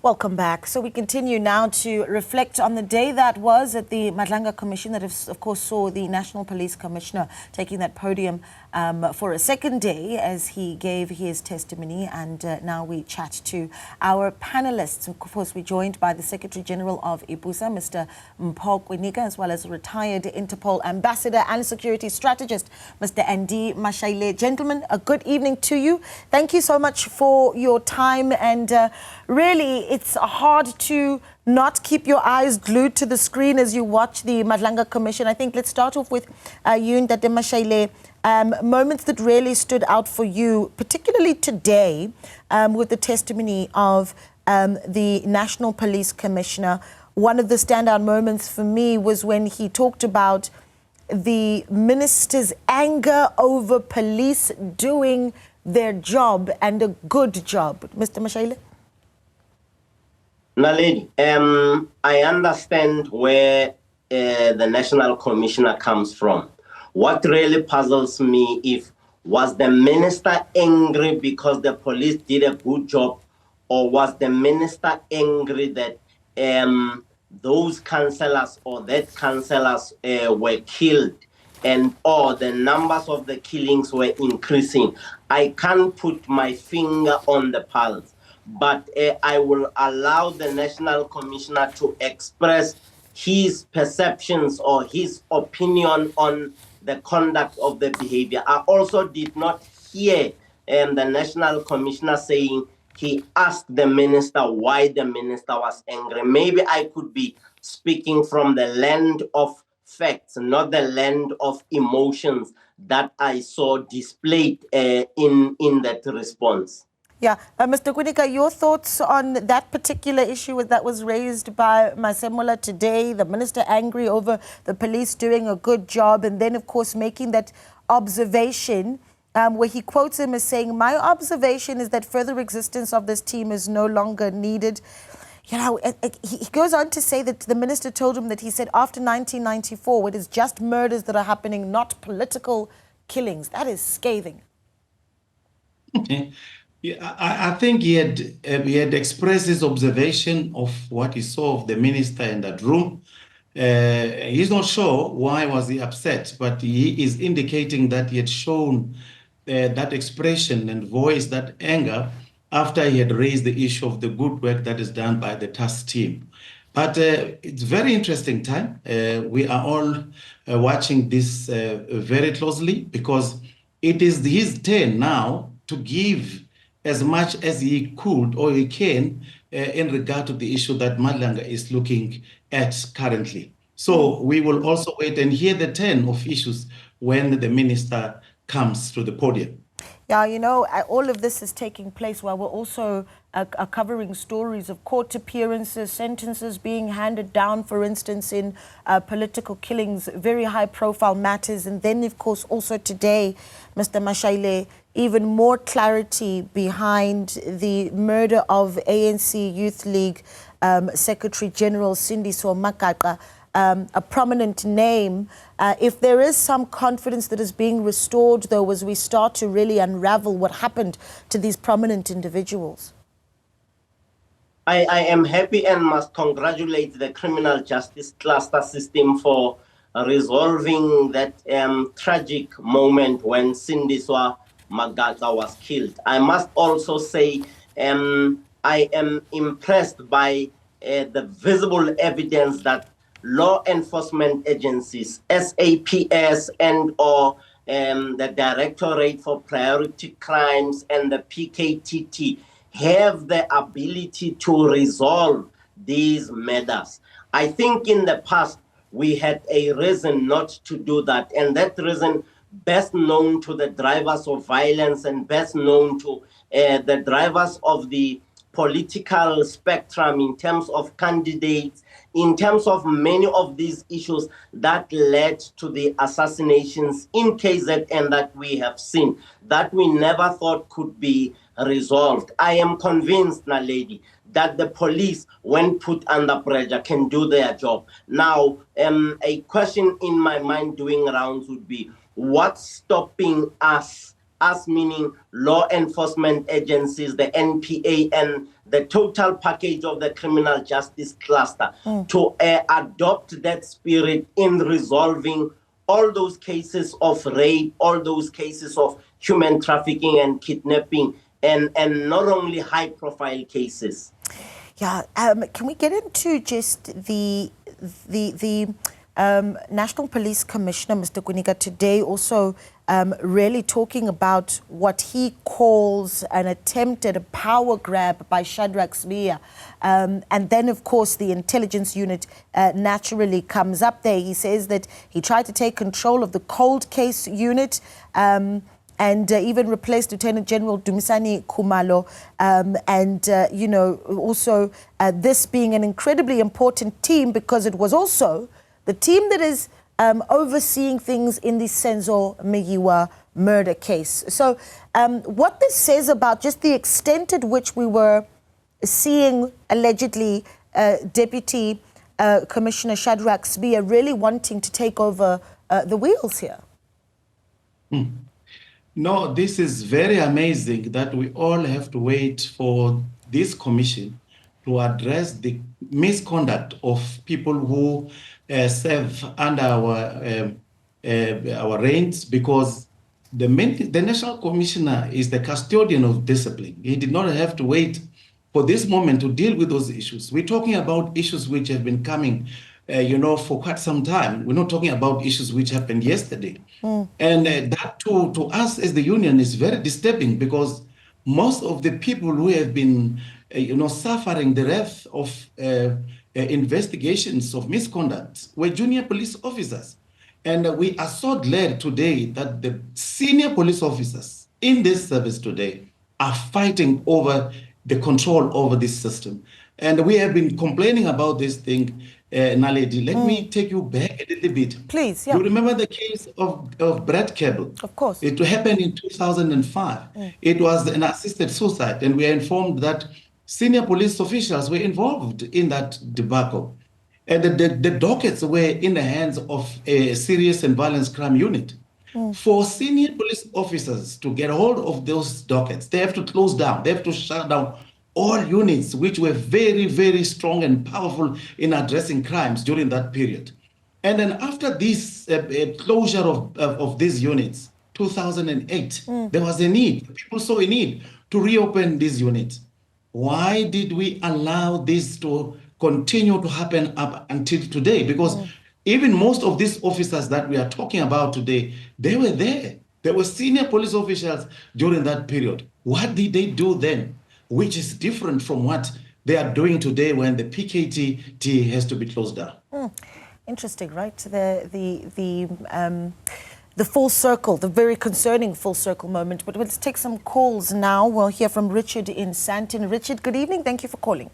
Welcome back. So we continue now to reflect on the day that was at the Madlanga Commission that of course saw the National Police Commissioner taking that podium for a second day as he gave his testimony. And now we chat to our panelists. Of course, we're joined by the Secretary General of IBUSA, Mr. Mpho, as well as retired Interpol Ambassador and Security Strategist, Mr. Andy Mashaile. Gentlemen, a good evening to you. Thank you so much for your time, and really it's hard to not keep your eyes glued to the screen as you watch the Madlanga Commission. I think let's start off with you, Ndate Mashaile. Moments that really stood out for you, particularly today, with the testimony of the National Police Commissioner. One of the standout moments for me was when he talked about the minister's anger over police doing their job, and a good job. Mr. Mashaile? Naledi, I understand where the National Commissioner comes from. What really puzzles me was the minister angry because the police did a good job, or was the minister angry that those councillors or that councillors were killed, and or the numbers of the killings were increasing? I can't put my finger on the pulse, but I will allow the National Commissioner to express his perceptions or his opinion on the conduct of the behavior. I also did not hear the National Commissioner saying he asked the minister why the minister was angry. Maybe I could be speaking from the land of facts, not the land of emotions that I saw displayed in that response. Yeah, Mr. Kunika, your thoughts on that particular issue that was raised by Masemola today, the minister angry over the police doing a good job, and then, of course, making that observation where he quotes him as saying, "My observation is that further existence of this team is no longer needed." You know, he goes on to say that the minister told him that he said after 1994, it is just murders that are happening, not political killings. That is scathing. Yeah, I think he had expressed his observation of what he saw of the minister in that room. He's not sure why was he upset, but he is indicating that he had shown that expression and voiced that anger after he had raised the issue of the good work that is done by the task team. But it's a very interesting time. We are all watching this very closely, because it is his turn now to give as much as he could or he can in regard to the issue that Madlanga is looking at currently. So we will also wait and hear the turn of issues when the minister comes to the podium. Yeah, you know, all of this is taking place while we're also covering stories of court appearances, sentences being handed down, for instance, in political killings, very high-profile matters. And then, of course, also today, Mr. Mashaile, even more clarity behind the murder of ANC Youth League Secretary General Sindiso Makaka, a prominent name. If there is some confidence that is being restored, though, as we start to really unravel what happened to these prominent individuals? I am happy and must congratulate the criminal justice cluster system for resolving that tragic moment when Sindiso Makaka was killed. I must also say I am impressed by the visible evidence that law enforcement agencies, SAPS and/or the Directorate for Priority Crimes and the PKTT have the ability to resolve these matters. I think in the past we had a reason not to do that, and that reason best known to the drivers of violence and best known to the drivers of the political spectrum in terms of candidates, in terms of many of these issues that led to the assassinations in KZN that we have seen, that we never thought could be resolved. I am convinced, Naledi, that the police, when put under pressure, can do their job. Now, a question in my mind doing rounds would be, what's stopping us us meaning law enforcement agencies, the NPA, and the total package of the criminal justice cluster to adopt that spirit in resolving all those cases of rape, all those cases of human trafficking and kidnapping, and not only high-profile cases. Yeah, can we get into just the National Police Commissioner, Mr. Kuniga, today also really talking about what he calls an attempt at a power grab by Shadrack Sibiya. And then, of course, the intelligence unit naturally comes up there. He says that he tried to take control of the cold case unit and even replaced Lieutenant General Dumisani Khumalo. You know, also this being an incredibly important team because it was also the team that is overseeing things in the Senzo Mchunu murder case. So what this says about just the extent at which we were seeing allegedly Deputy Commissioner Shadrack Sibiya really wanting to take over the wheels here. No, this is very amazing that we all have to wait for this commission to address the misconduct of people who serve under our reigns, because the National Commissioner is the custodian of discipline. He did not have to wait for this moment to deal with those issues. We're talking about issues which have been coming you know, for quite some time. We're not talking about issues which happened yesterday. And that to us as the union is very disturbing, because most of the people who have been, you know, suffering the wrath of investigations of misconduct were junior police officers. And we are so glad today that the senior police officers in this service today are fighting over the control over this system. And we have been complaining about this thing. Naledi, let me take you back a little bit. Please, yeah. You remember the case of Brett Cable? Of course. It happened in 2005. It was an assisted suicide, and we are informed that senior police officials were involved in that debacle. And the dockets were in the hands of a serious and violence crime unit. For senior police officers to get hold of those dockets, they have to close down, they have to shut down all units which were very, very strong and powerful in addressing crimes during that period. And then after this closure of these units, 2008, there was a need, people saw a need to reopen these units. Why did we allow this to continue to happen up until today? Because even most of these officers that we are talking about today, they were there. They were senior police officials during that period. What did they do then, which is different from what they are doing today when the PKT has to be closed down? Interesting, right? The full circle, the very concerning full circle moment. But let's take some calls now. We'll hear from Richard in Sandton. Richard, good evening. Thank you for calling.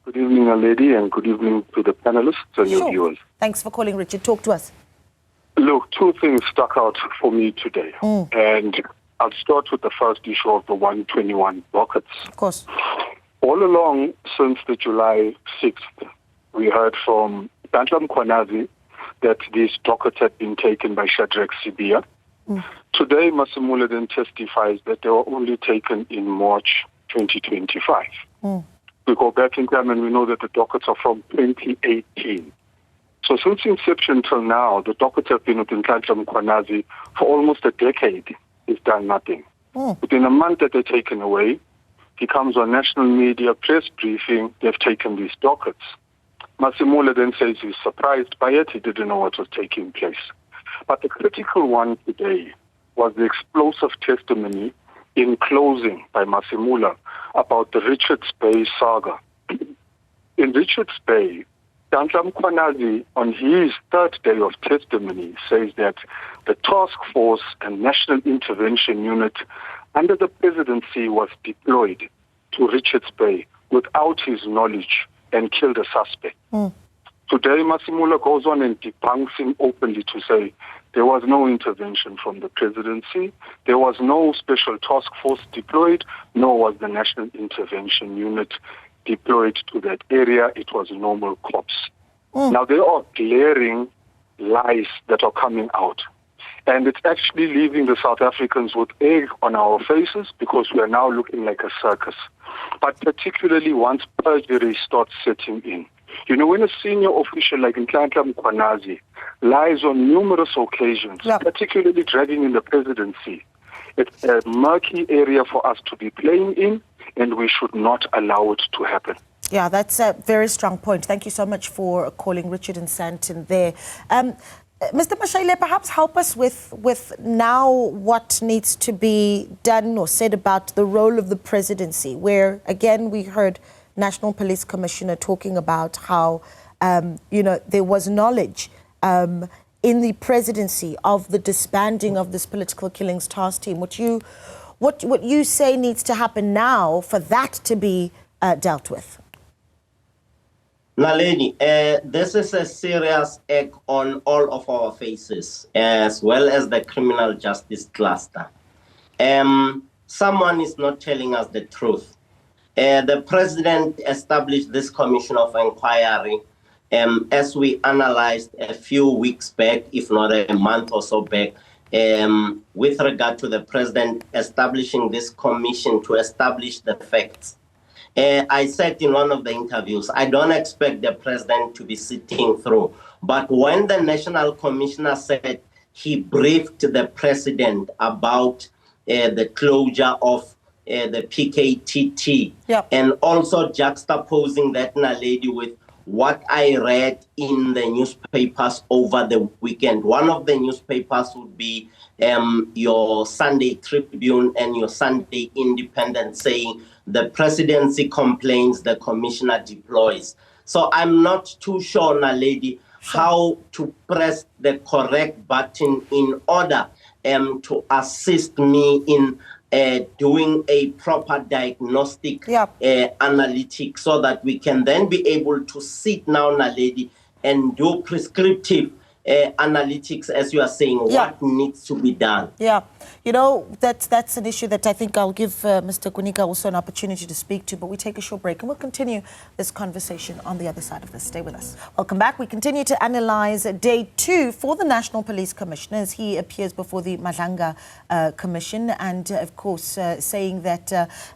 Good evening, lady, and good evening to the panelists and your viewers. Thanks for calling, Richard. Talk to us. Look, two things stuck out for me today. And I'll start with the first issue of the 121 dockets. Of course. All along since the July 6th, we heard from Madlanga Commission that these dockets had been taken by Shadrack Sibiya. Today, Masemola then testifies that they were only taken in March 2025. We go back in time and we know that the dockets are from 2018. So since inception till now, the dockets have been with Madlanga Commission for almost a decade. He's done nothing. Within a month that they're taken away, he comes on national media, press briefing, they've taken these dockets. Masemola then says he's surprised by it, he didn't know what was taking place. But the critical one today was the explosive testimony in closing by Masemola about the Richards Bay saga. In Richards Bay, Madlanga Commission, on his third day of testimony, says that the task force and national intervention unit under the presidency was deployed to Richards Bay without his knowledge and killed a suspect. Today, Masemola goes on and debunks him openly to say there was no intervention from the presidency, there was no special task force deployed, nor was the national intervention unit deployed to that area. It was normal cops. Now, there are glaring lies that are coming out. And it's actually leaving the South Africans with egg on our faces because we are now looking like a circus. But particularly once perjury starts setting in. You know, when a senior official like Madlanga Commission lies on numerous occasions, particularly dragging in the presidency, it's a murky area for us to be playing in, and we should not allow it to happen. Yeah, that's a very strong point. Thank you so much for calling Richard and Santon there. Mr. Mashayile, perhaps help us with now what needs to be done or said about the role of the presidency, where, again, we heard National Police Commissioner talking about how, there was knowledge in the presidency of the disbanding of this political killings task team. What you say needs to happen now for that to be dealt with? Naledi, this is a serious egg on all of our faces, as well as the criminal justice cluster. Someone is not telling us the truth. The president established this commission of inquiry as we analyzed a few weeks back, if not a month or so back, with regard to the president establishing this commission to establish the facts. I said in one of the interviews, I don't expect the president to be sitting through. But when the national commissioner said he briefed the president about the closure of the PKTT, and also juxtaposing that, Naledi, with what I read in the newspapers over the weekend. One of the newspapers would be your Sunday Tribune and your Sunday Independent, saying the presidency complains, the commissioner deploys. So I'm not too sure, Naledi, how to press the correct button in order to assist me in doing a proper diagnostic analytic, so that we can then be able to sit now, Naledi, and do prescriptive analytics, as you are saying, what needs to be done. Yeah, that's an issue that I think I'll give Mr. Kunika also an opportunity to speak to, but we take a short break and we'll continue this conversation on the other side of this. Stay with us. Welcome back. We continue to analyze day 2 for the National Police Commissioner as he appears before the Madlanga Commission, and of course saying that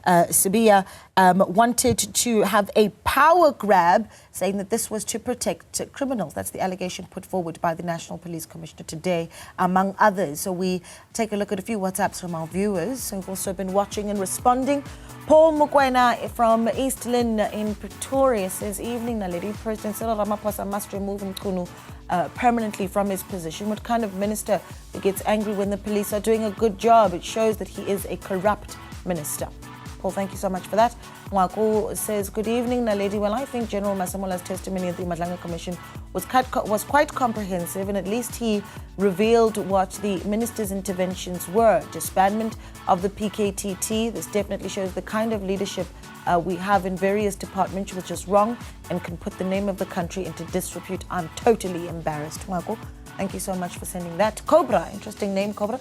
Sibiya wanted to have a power grab, saying that this was to protect criminals. That's the allegation put forward by the National Police Commissioner today, among others. So we take a look at a few WhatsApps from our viewers who've also been watching and responding. Paul Mukwena from East Lynn in Pretoria says, evening, Naledi. President Cyril Ramaphosa must remove Mchunu permanently from his position. What kind of minister who gets angry when the police are doing a good job? It shows that he is a corrupt minister. Paul, thank you so much for that. Mwako says, good evening, Naledi. Well, I think General Masemola's testimony at the Madlanga Commission was quite comprehensive, and at least he revealed what the minister's interventions were. Disbandment of the PKTT. This definitely shows the kind of leadership we have in various departments, which is wrong and can put the name of the country into disrepute. I'm totally embarrassed. Mwako, thank you so much for sending that. Cobra, interesting name, Cobra.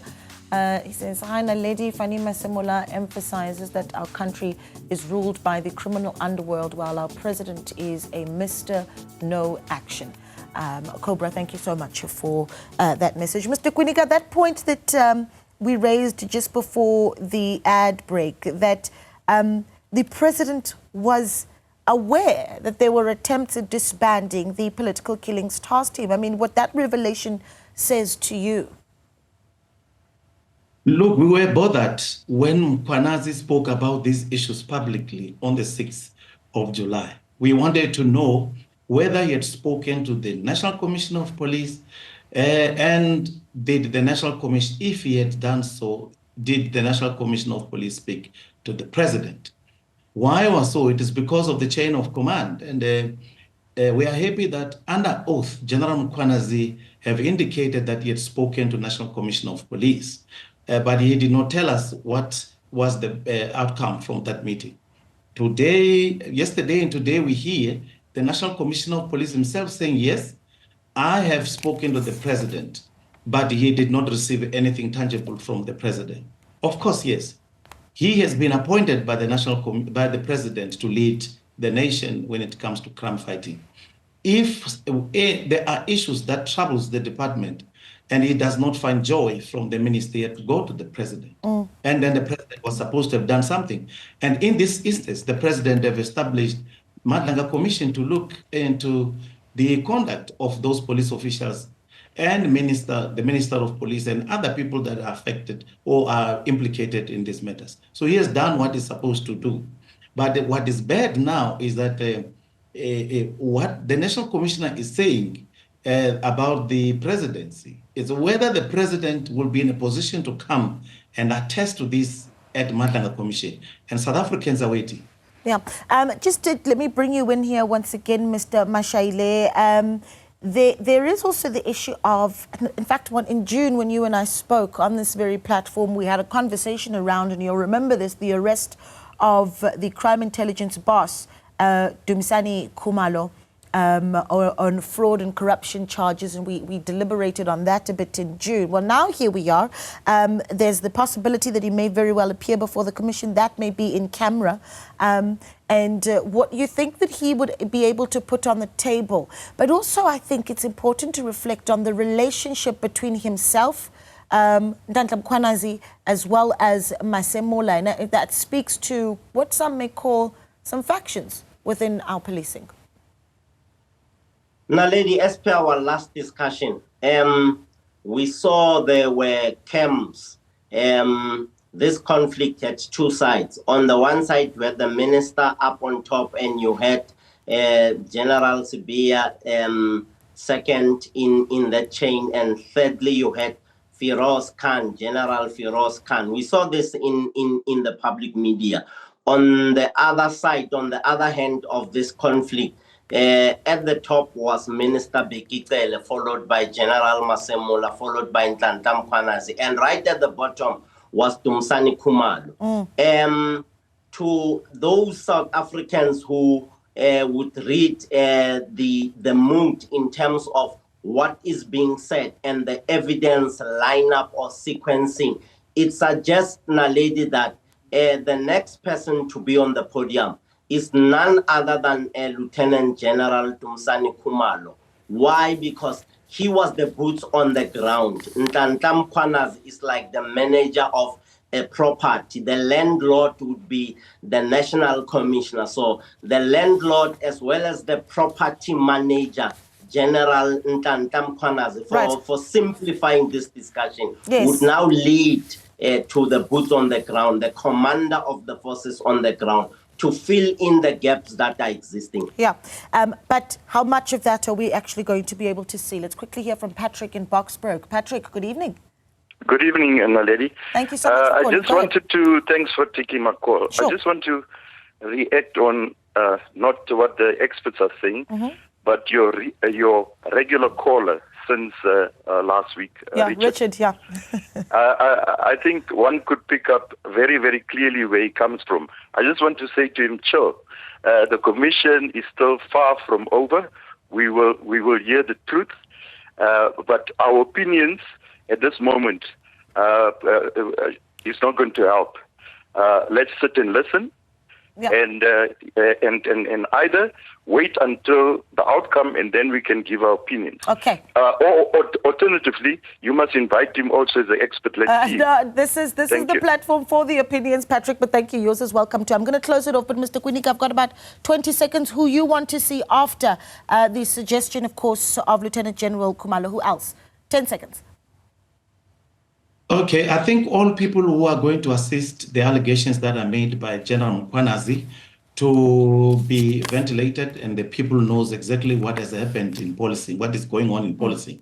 He says, hi, Naledi. Fannie Masemola emphasizes that our country is ruled by the criminal underworld while our president is a Mr. No Action. Cobra, thank you so much for that message. Mr. Kunika, that point that we raised just before the ad break, that the president was aware that there were attempts at disbanding the political killings task team. I mean, what that revelation says to you. Look, we were bothered when Mkhwanazi spoke about these issues publicly on the 6th of July. We wanted to know whether he had spoken to the National Commission of Police and did the National Commission, if he had done so, did the National Commission of Police speak to the president? Why was so? It is because of the chain of command. And we are happy that under oath, General Mkhwanazi have indicated that he had spoken to National Commission of Police. But he did not tell us what was the outcome from that meeting. Yesterday and today, we hear the National Commissioner of Police himself saying, yes, I have spoken to the president, but he did not receive anything tangible from the president. Of course, yes. He has been appointed by the president to lead the nation when it comes to crime fighting. If there are issues that troubles the department, and he does not find joy from the minister yet to go to the president. And then the president was supposed to have done something. And in this instance, the president have established Madlanga Commission to look into the conduct of those police officials and the minister of police and other people that are affected or are implicated in these matters. So he has done what he's supposed to do. But what is bad now is that what the National Commissioner is saying about the presidency is whether the president will be in a position to come and attest to this at Madlanga Commission. And South Africans are waiting. Yeah. Let me bring you in here once again, Mr. Mashaile. There is also the issue of, in fact, in June when you and I spoke on this very platform, we had a conversation around, and you'll remember this, the arrest of the crime intelligence boss, Dumisani Khumalo, on fraud and corruption charges, and we deliberated on that a bit in June. Well, now here we are. There's the possibility that he may very well appear before the commission. That may be in camera. And what you think that he would be able to put on the table. But also I think it's important to reflect on the relationship between himself, Ndandla Mkhwanazi, as well as Masemola. And that speaks to what some may call some factions within our policing. Now, lady, as per our last discussion, we saw there were camps. This conflict had two sides. On the one side, you had the minister up on top, and you had General Sibia second in the chain, and thirdly, you had Firoz Khan, General Firoz Khan. We saw this in the public media. On the other side, on the other hand of this conflict, at the top was Minister Bekitele, followed by General Masemola, followed by Ndandla Mkhwanazi, and right at the bottom was Dumisani Khumalo. To those South Africans who would read the mood in terms of what is being said and the evidence lineup or sequencing, it suggests, Naledi, that the next person to be on the podium is none other than Lieutenant General Dumisani Khumalo. Why? Because he was the boots on the ground. Ndandla Mkhwanazi is like the manager of a property. The landlord would be the National Commissioner. So the landlord as well as the property manager, General Ndandla Mkhwanazi, for simplifying this discussion, would now lead to the boots on the ground, the commander of the forces on the ground, to fill in the gaps that are existing. Yeah, but how much of that are we actually going to be able to see? Let's quickly hear from Patrick in Boxburg. Patrick, good evening. Good evening, Naledi. Thank you so much for calling. I just wanted to, thanks for taking my call. Sure. I just want to react on not what the experts are saying, but your regular caller since last week. Richard, yeah. I think one could pick up very, very clearly where he comes from. I just want to say to him, chill. The commission is still far from over. We will hear the truth, but our opinions at this moment is not going to help. Let's sit and listen. Yeah. And either wait until the outcome and then we can give our opinions. Okay. Or alternatively, you must invite him also as an expert. No, this is the platform for the opinions, Patrick, but thank you. Yours is welcome too. I'm going to close it off, but Mr. Kwinika, I've got about 20 seconds. Who you want to see after the suggestion, of course, of Lieutenant General Khumalo? Who else? 10 seconds. Okay, I think all people who are going to assist the allegations that are made by General Mkhwanazi to be ventilated, and the people knows exactly what has happened in policy, what is going on in policy.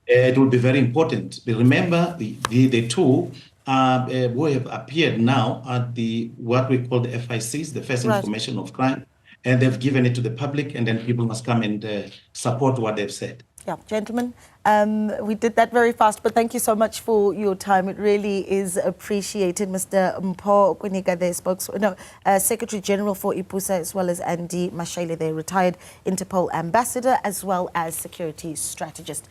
It will be very important. Remember, the two who have appeared now at what we call the FICs, the First Information of Crime, and they've given it to the public, and then people must come and support what they've said. Yeah, gentlemen, we did that very fast, but thank you so much for your time. It really is appreciated. Mr. Mpho Kwinika, the Secretary General for IPUSA, as well as Andy Mashaile, the retired Interpol ambassador, as well as security strategist.